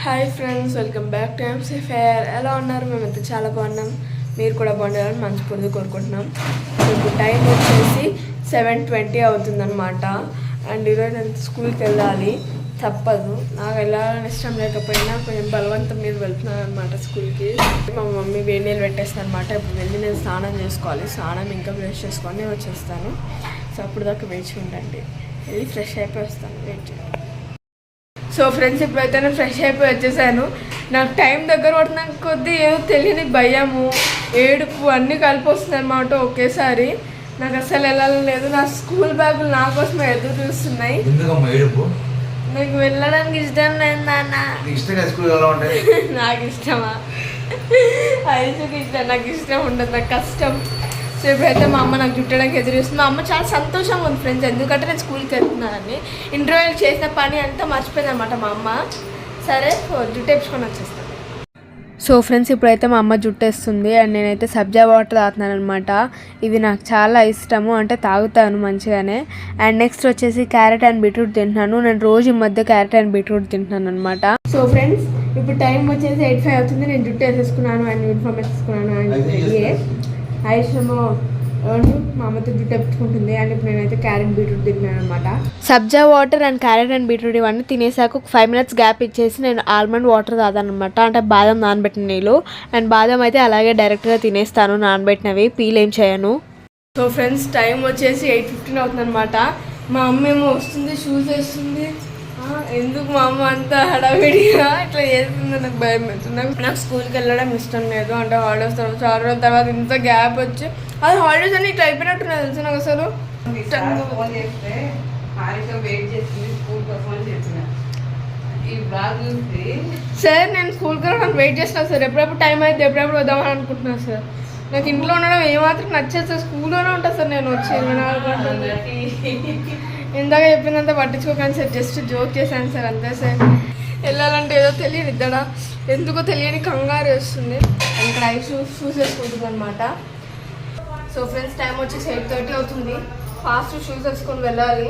Hi friends, welcome back to MC fair. ఎలా ఉన్నారు? మేమైతే చాలా బాగున్నాం. మీరు కూడా బాగుండాలని మనస్ఫూర్తిగా కోరుకుంటున్నాం. ఇప్పుడు టైం వచ్చేసి 7:20 అవుతుందన్నమాట. అండ్ ఈరోజు నేను స్కూల్కి వెళ్ళాలి, తప్పదు. నాకు వెళ్ళాలని ఇష్టం లేకపోయినా కొంచెం బలవంతం మీద వెళ్తున్నాను అనమాట స్కూల్కి. మా మమ్మీ వేడి నీళ్ళు పెట్టేస్తాను అనమాట. ఇప్పుడు వెళ్ళి నేను స్నానం చేసుకోవాలి. స్నానం ఇంకా బ్రష్ చేసుకొని వచ్చేస్తాను. సో అప్పుడు దాకా వేచి ఉండండి. వెళ్ళి ఫ్రెష్ అయిపోయి వస్తాను. వెయిట్ చేయండి. సో ఫ్రెండ్స్, ఇప్పుడైతే నేను ఫ్రెష్ అయిపోయి వచ్చేసాను. నాకు టైం దగ్గర పడుతున్న కొద్దీ ఏదో తెలియని భయము, ఏడుపు అన్నీ కలిపి వస్తుంది అనమాట ఒకేసారి. నాకు అసలు వెళ్ళాలని లేదు. నా స్కూల్ బ్యాగులు నా కోసం ఎదురు చూస్తున్నాయి. నాకు వెళ్ళడానికి ఇష్టం లేదు నాన్న. నాకు ఇష్టమా? ఐదుకి ఇష్టం. నాకు ఇష్టం ఉండదు, నాకు కష్టం. సో ఇప్పుడైతే మా అమ్మ నాకు చుట్టడానికి ఎదురు చూస్తుంది. మా అమ్మ చాలా సంతోషంగా ఉంది ఫ్రెండ్స్, ఎందుకంటే నేను స్కూల్కి వెళ్తున్నానని. ఇంటర్వ్యూలు చేసిన పని అంతా మర్చిపోయింది అనమాట మా అమ్మ. సరే జుట్టు వేసుకొని వచ్చేస్తాను. సో ఫ్రెండ్స్, ఇప్పుడైతే మా అమ్మ జుట్టు వేస్తుంది. అండ్ నేనైతే సబ్జా వాటర్ తాగుతున్నాను అనమాట. ఇది నాకు చాలా ఇష్టము, అంటే తాగుతాను మంచిగానే. అండ్ నెక్స్ట్ వచ్చేసి క్యారెట్ అండ్ బీట్రూట్ తింటున్నాను. నేను రోజు ఈ మధ్య క్యారెట్ అండ్ బీట్రూట్ తింటున్నాను అనమాట. సో ఫ్రెండ్స్, ఇప్పుడు టైం వచ్చేసి 8:05 అవుతుంది. నేను జుట్టు వేసేసుకున్నాను అండ్ యూనిఫామ్ వేసుకున్నాను. అండ్ రెడీయే ఐశ్వర్యమో మా అమ్మతో జుట్టు పెట్టుకుంటుంది. అండ్ ఇప్పుడు నేనైతే క్యారెట్ బీట్రూట్ తిన్నాను అనమాట. Sabja water and carrot and beetroot ఇవన్నీ తినేసాక ఒక 5 minutes గ్యాప్ ఇచ్చేసి నేను ఆల్మండ్ వాటర్ తాగాను అనమాట. అంటే బాదం నానబెట్టిన నీళ్ళు. అండ్ బాదం అయితే అలాగే డైరెక్ట్గా తినేస్తాను, నానబెట్టినవి పీల్ ఏం చేయను. సో ఫ్రెండ్స్, టైం వచ్చేసి 8:15 అవుతుంది అనమాట. మా అమ్మ ఏమో వస్తుంది, షూస్ వేస్తుంది. ఎందుకు మా అమ్మ అంత హడావిడిగా ఇట్లా చేస్తుంది? నాకు భయం అవుతుంది. నాకు స్కూల్కి వెళ్ళడం ఇష్టం లేదు. అంటే హాలిడేస్ తర్వాత 4 రోజుల తర్వాత ఇంత గ్యాప్ వచ్చి అది హాలిడేస్ అని ఇట్లా అయిపోయినట్టున్నది తెలుసు నాకు. అసలు సార్, నేను స్కూల్కి వెళ్ళడానికి వెయిట్ చేస్తున్నాను సార్. ఎప్పుడెప్పుడు టైం అయితే ఎప్పుడెప్పుడు వద్దామని అనుకుంటున్నాను సార్. నాకు ఇంట్లో ఉండడం ఏమాత్రం నచ్చేది సార్. స్కూల్లోనే ఉంటుంది సార్. నేను వచ్చి 24 గంటలు ఇందాక చెప్పినంత పట్టించుకోకండి సార్, జస్ట్ జోక్ చేశాను సార్, అంతే సార్. వెళ్ళాలంటే ఏదో తెలియదు ఇద్దడ, ఎందుకో తెలియని కంగారు వేస్తుంది. ఇక్కడ షూస్ వేసుకుంటుంది అనమాట. సో ఫ్రెండ్స్, టైం వచ్చేసి 8:30 అవుతుంది. ఫాస్ట్ షూస్ వేసుకొని వెళ్ళాలి.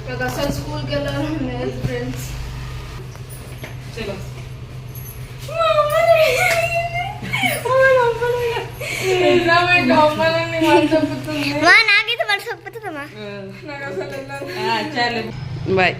నాకు అసలు స్కూల్కి వెళ్ళాలని లేదు ఫ్రెండ్స్. బాయ్.